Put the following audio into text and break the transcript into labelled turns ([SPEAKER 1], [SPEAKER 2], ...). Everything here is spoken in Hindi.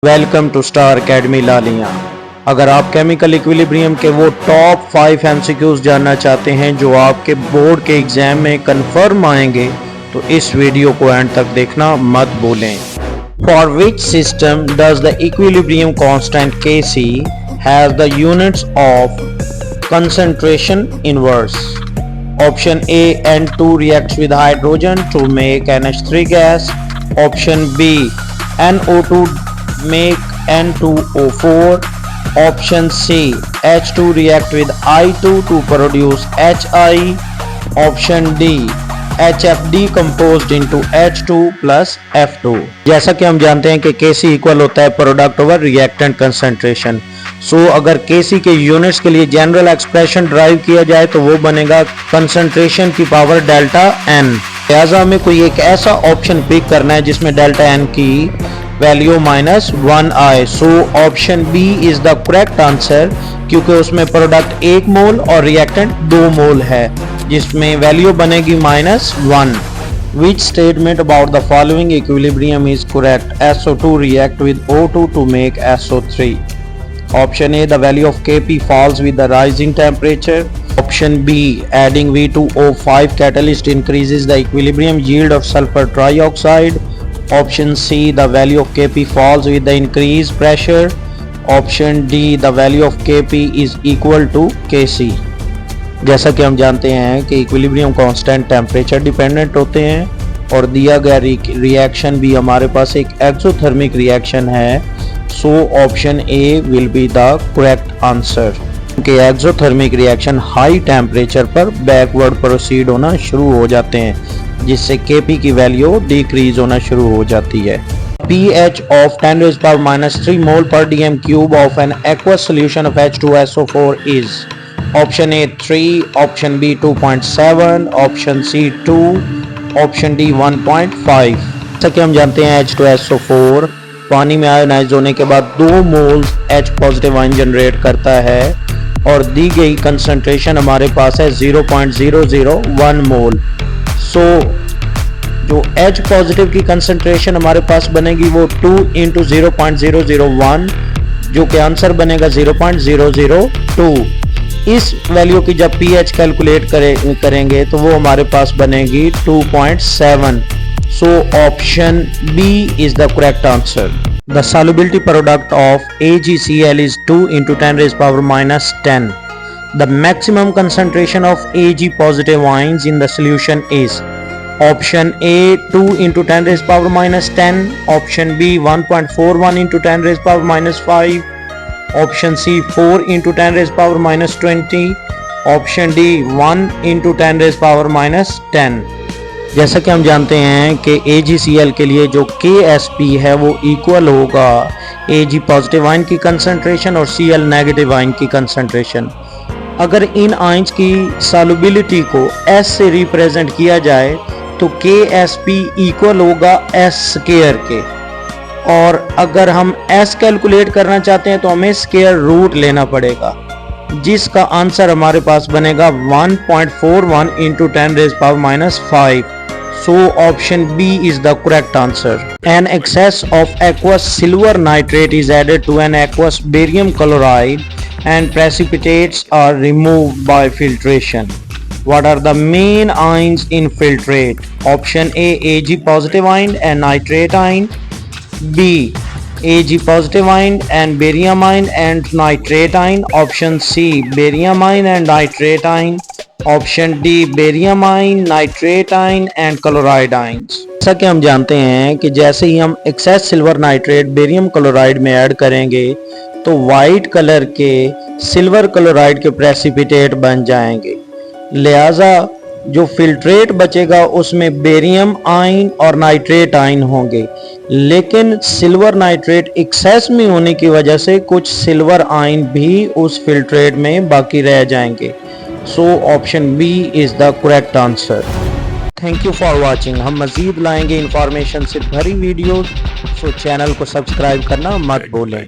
[SPEAKER 1] वेलकम टू स्टार अकेडमी लालिया। अगर आप केमिकल इक्विलिब्रियम के वो टॉप 5 एमसीक्यूज जानना चाहते हैं जो आपके बोर्ड के एग्जाम में कंफर्म आएंगे तो इस वीडियो को एंड तक देखना मत भूलें। For which system does the equilibrium constant Kc has the units of concentration inverse? Option A N2 reacts with hydrogen to make NH3 gas. Option B NO2 make N2O4. Option C H2 react with I2 to produce Hi. Option D HF decomposed into H2 plus F2। जैसा कि हम जानते हैं कि Kc इक्वल होता है प्रोडक्ट ओवर रिएक्टेंट कंसंट्रेशन। अगर Kc के यूनिट्स के लिए जनरल एक्सप्रेशन ड्राइव किया जाए तो वो बनेगा कंसंट्रेशन की पावर डेल्टा n। लिहाजा हमें कोई एक ऐसा ऑप्शन पिक करना है जिसमें डेल्टा n की वैल्यू -1 आए। Option B is the correct answer क्योंकि उसमें प्रोडक्ट 1 मोल और रिएक्टेंट 2 मोल है जिसमें वैल्यू बनेगी -1। Which statement about the following equilibrium is correct? SO2 react with O2 to make SO3. Option A the value of Kp falls with the rising temperature. Option B adding V2O5 catalyst increases the equilibrium yield of sulfur trioxide. Option C the value of Kp falls with the increased pressure. Option D the value of Kp is equal to Kc। जैसा कि हम जानते हैं कि इक्विलिब्रियम कांस्टेंट टेम्परेचर डिपेंडेंट होते हैं और दिया गया रिएक्शन भी हमारे पास एक एक्सोथर्मिक रिएक्शन है। Option A will be the correct answer कि एक्सोथर्मिक रिएक्शन हाई टेम्परेचर पर बैकवर्ड प्रोसीड होना शुरू हो जाते हैं जिससे Kp की वैल्यू डिक्रीज होना शुरू हो जाती है। pH of 10⁻³ mole per dm cube of an aqueous solution of H2SO4 is? Option A 3, Option B 2.7, Option C 2, Option D 1.5। जैसा कि हम जानते हैं H2SO4 पानी में आयोनाइज होने के बाद 2 moles H positive ion generate करता है और दी गई कंसंट्रेशन हमारे पास है 0.001 मोल। जो H पॉजिटिव की कंसंट्रेशन हमारे पास बनेगी वो 2 × 0.001 जो कि आंसर बनेगा 0.002। इस वैल्यू की जब pH कैलकुलेट करेंगे तो वो हमारे पास बनेगी 2.7। Option B is the correct answer. The solubility product of AgCl is 2 × 10⁻10। The maximum concentration of Ag positive ions in the solution is? Option A 2 × 10⁻10, Option B 1.41 × 10⁻5, Option C 4 × 10⁻20, Option D 1 × 10⁻10। जैसा कि हम जानते हैं कि AgCl के लिए जो Ksp है वो इक्वल होगा Ag पॉजिटिव आयन की कंसंट्रेशन और Cl नेगेटिव आयन की कंसंट्रेशन। अगर इन आयंस की सॉल्युबिलिटी को S से रिप्रेजेंट किया जाए तो Ksp इक्वल होगा S² के और अगर हम S कैलकुलेट करना चाहते हैं तो हमें स्क्वायर रूट लेना पड़ेगा जिसका आंसर हमारे पास बनेगा 1.41 × 10⁻5। Option B is the correct answer. An excess of aqueous silver nitrate is added to an aqueous barium chloride and precipitates are removed by filtration. What are the main ions in filtrate? Option A Ag positive ion and nitrate ion, B Ag positive ion and barium ion and nitrate ion, Option C barium ion and nitrate ion, Option D barium ion, nitrate ion and chloride ions। जैसा कि हम जानते हैं कि जैसे ही हम excess silver nitrate barium chloride में ऐड करेंगे तो वाइट कलर के सिल्वर क्लोराइड के प्रेसिपिटेट बन जाएंगे। लिहाजा जो फिल्ट्रेट बचेगा उसमें बेरियम आयन और नाइट्रेट आयन होंगे लेकिन सिल्वर नाइट्रेट एक्सेस में होने की वजह से कुछ सिल्वर आयन भी उस फिल्ट्रेट में बाकी रह जाएंगे। Option B is the correct answer. Thank you for watching. हम मजीद लाएंगे इंफॉर्मेशन से भरी वीडियोस, चैनल को सब्सक्राइब करना मत भूलें।